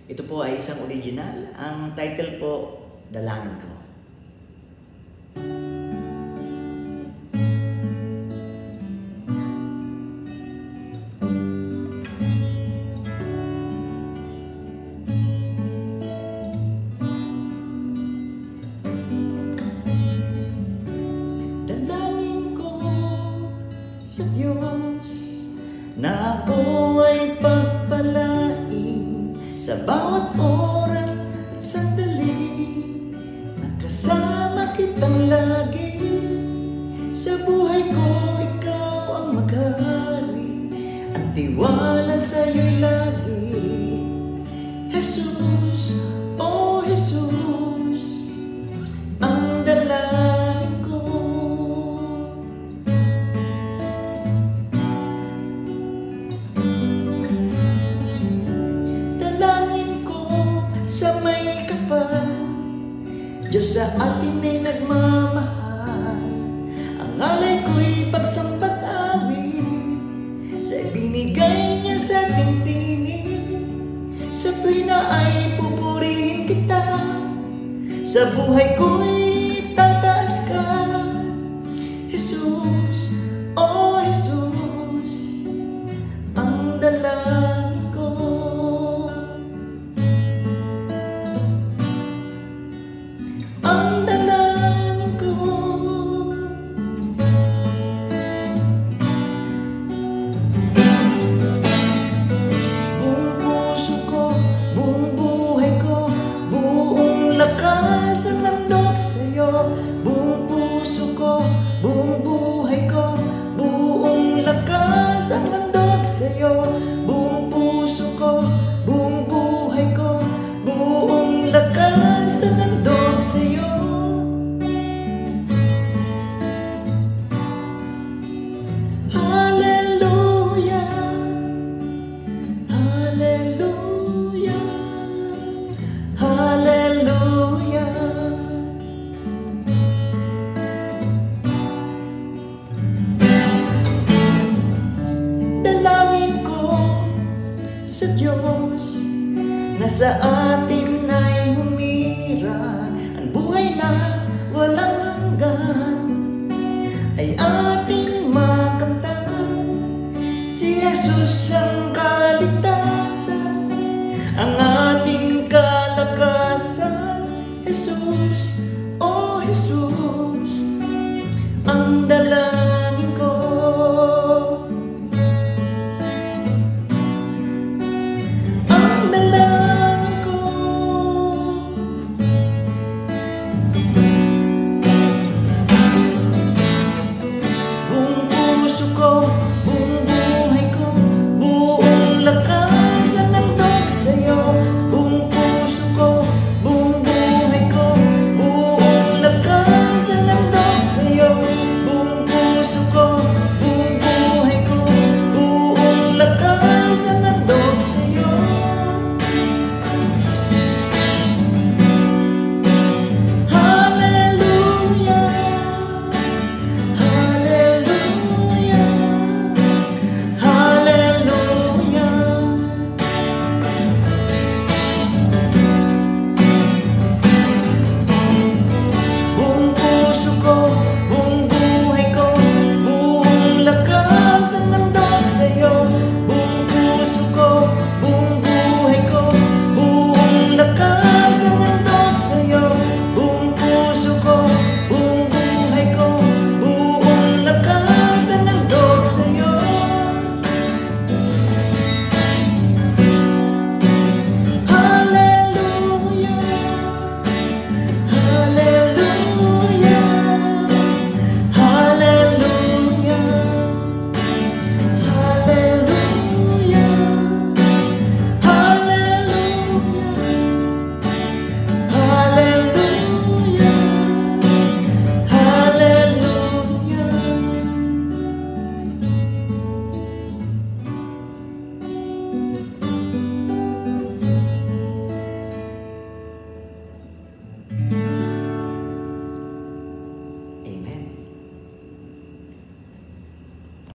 Ito po ay isang original. Ang title po, Dalangin Ko. Dalangin ko sa Diyos na ako ay pagpalain sa bawat oras at sandali. Nakasama kitang lagi sa buhay ko, ikaw ang maghari. Ang tiwala sa'yo'y lagi, Jesus, oh Jesus, ang dalangin ko. Dalangin ko sa may kapal, Diyos sa atin ay nagmamahal. Ang alay ko'y pagsambat awit sa ibinigay niya sa ating tinig. Sa tuwi na ay pupurihin kita, sa buhay ko'y tataas ka, Jesus, oh Jesus, ang dalangin ko. Ang dalangin ko. Buong puso ko, buong buhay ko, buong lakas ang nandog sa'yo. Buong puso ko, buong buhay ko, buong lakas ang nandog sa'yo. Buong puso ko, buong buhay ko, buong lakas ang nandog sa'yo. Hallelujah, hallelujah, hallelujah. Dalangin ko sa Diyos na sa atin ay humira ang buhay na walang hanggan.